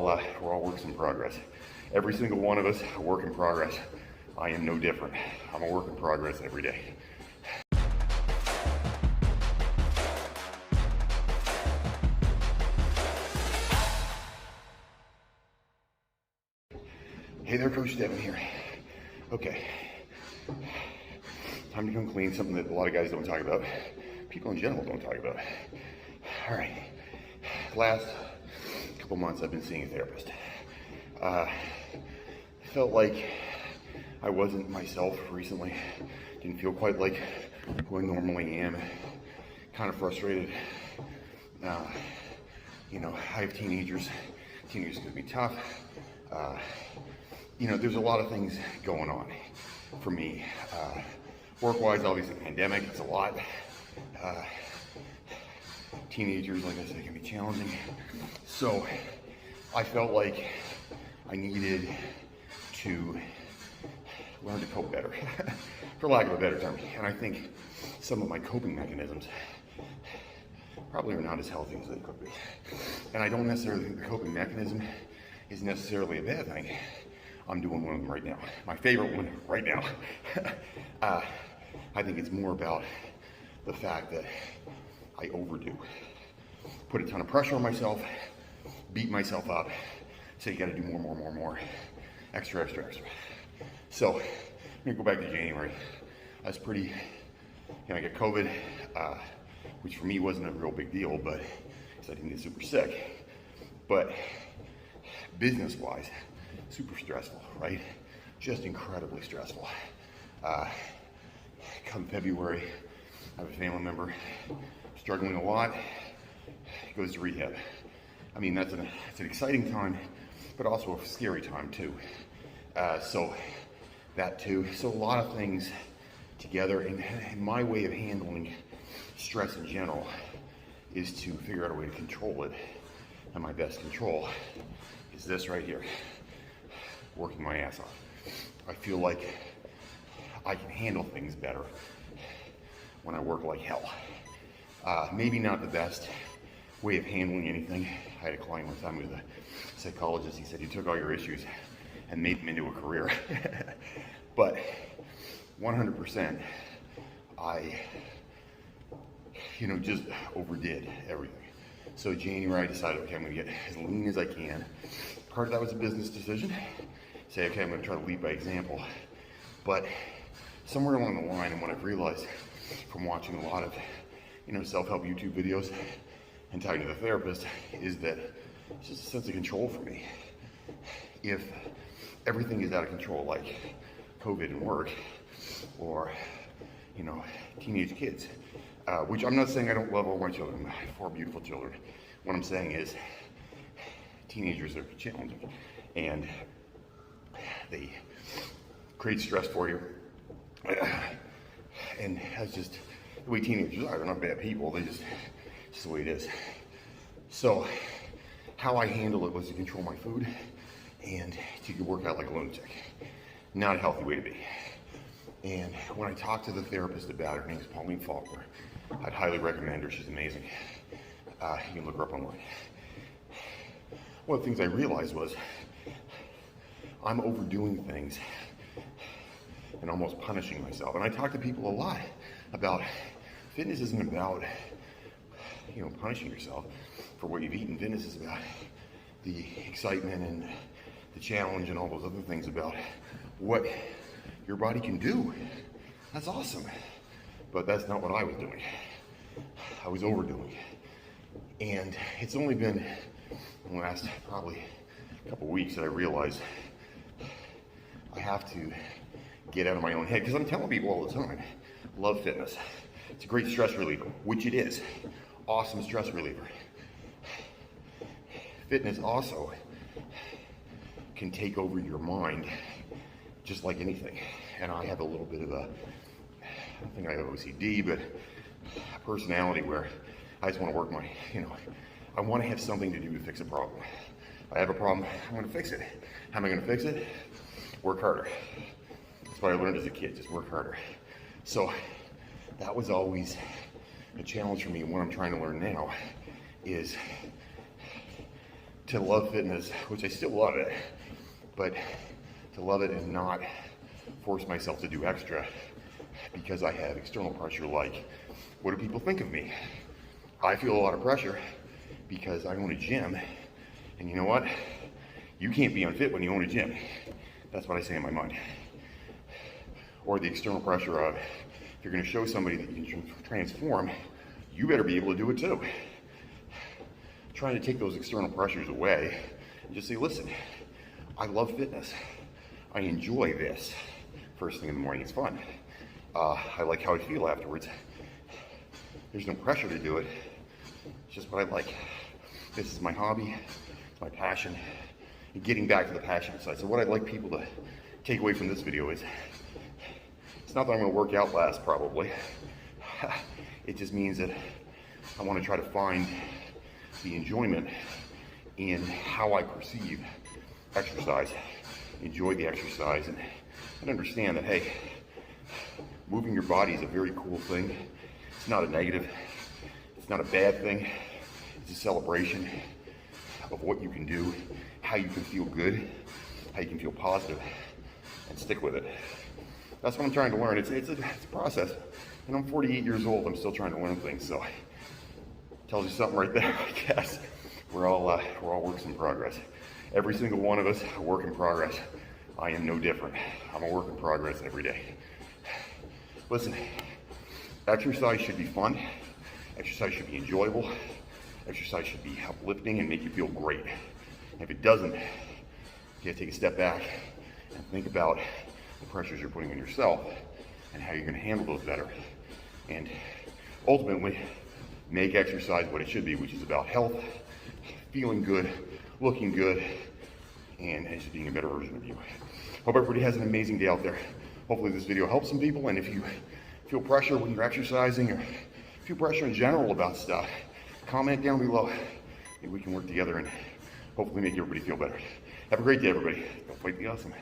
we're all works in progress. Every single one of us, a work in progress. I am no different. I'm a work in progress every day. Hey there, Coach Devin here. Okay, time to come clean, something that a lot of guys don't talk about. People in general don't talk about. All right, last couple months I've been seeing a therapist. Felt like I wasn't myself recently. Didn't feel quite like who I normally am. Kind of frustrated. You know, I have teenagers. Teenagers can be tough. You know, there's a lot of things going on for me. Work-wise, obviously, pandemic, it's a lot. Teenagers, like I said, can be challenging. So I felt like I needed to learn to cope better, for lack of a better term. And I think some of my coping mechanisms probably are not as healthy as they could be. And I don't necessarily think the coping mechanism is necessarily a bad thing. I'm doing one of them right now. My favorite one right now. I think it's more about the fact that I overdo. Put a ton of pressure on myself, beat myself up, say you gotta do more, extra. So, I'm gonna go back to January. I was pretty, I get COVID, which for me wasn't a real big deal, but because I didn't get super sick. But business-wise, super stressful, right? Just incredibly stressful. Come February, I have a family member struggling a lot, goes to rehab. I mean, it's an exciting time, but also a scary time too. So that too. So a lot of things together, and my way of handling stress in general is to figure out a way to control it. And my best control is this right here. Working my ass off. I feel like I can handle things better when I work like hell. Maybe not the best way of handling anything. I had a client one time who was a psychologist. He said, you took all your issues and made them into a career. But 100%, I, just overdid everything. So January, I decided, okay, I'm gonna get as lean as I can. Part of that was a business decision. Say, okay, I'm gonna try to lead by example. But somewhere along the line, and what I've realized from watching a lot of, self-help YouTube videos and talking to the therapist, is that it's just a sense of control for me. If everything is out of control, like COVID and work, or, teenage kids, which I'm not saying I don't love all my children. I have 4 beautiful children. What I'm saying is teenagers are challenging, and they create stress for you. And that's just the way teenagers are. They're not bad people. It's just the way it is. So how I handle it was to control my food and to work out like a lunatic. Not a healthy way to be. And when I talked to the therapist about it, her name is Pauline Faulkner. I'd highly recommend her. She's amazing. You can look her up online. One of the things I realized was I'm overdoing things and almost punishing myself. And I talk to people a lot about fitness isn't about, punishing yourself for what you've eaten. Fitness is about the excitement and the challenge and all those other things about what your body can do. That's awesome. But that's not what I was doing. I was overdoing. And it's only been the last probably couple weeks that I realized I have to get out of my own head, because I'm telling people all the time, love fitness. It's a great stress reliever, which it is. Awesome stress reliever. Fitness also can take over your mind just like anything. And I have a little bit of I don't think I have OCD, but a personality where I just want to work my, I want to have something to do to fix a problem. If I have a problem, I'm going to fix it. How am I going to fix it? Work harder. That's what I learned as a kid, just work harder. So that was always a challenge for me. And what I'm trying to learn now is to love fitness, which I still love it, but to love it and not force myself to do extra because I have external pressure like, what do people think of me? I feel a lot of pressure because I own a gym, and you know what? You can't be unfit when you own a gym. That's what I say in my mind. Or the external pressure of, if you're gonna show somebody that you can transform, you better be able to do it too. Trying to take those external pressures away and just say, listen, I love fitness. I enjoy this. First thing in the morning, it's fun. I like how I feel afterwards. There's no pressure to do it. It's just what I like. This is my hobby, it's my passion. And getting back to the passion side. So what I'd like people to take away from this video is, it's not that I'm gonna work out last probably. It just means that I wanna try to find the enjoyment in how I perceive exercise, enjoy the exercise, and understand that, hey, moving your body is a very cool thing. It's not a negative, it's not a bad thing. It's a celebration of what you can do, how you can feel good, how you can feel positive, and stick with it. That's what I'm trying to learn. It's a process. And I'm 48 years old, I'm still trying to learn things, so tells you something right there, I guess. We're all works in progress. Every single one of us, a work in progress. I am no different. I'm a work in progress every day. Listen, exercise should be fun. Exercise should be enjoyable. Exercise should be uplifting and make you feel great. If it doesn't, you gotta take a step back and think about the pressures you're putting on yourself and how you're gonna handle those better. And ultimately, make exercise what it should be, which is about health, feeling good, looking good, and just being a better version of you. Hope everybody has an amazing day out there. Hopefully this video helps some people, and if you feel pressure when you're exercising or feel pressure in general about stuff, comment down below. Maybe we can work together and hopefully make everybody feel better. Have a great day, everybody. Don't fight the awesome.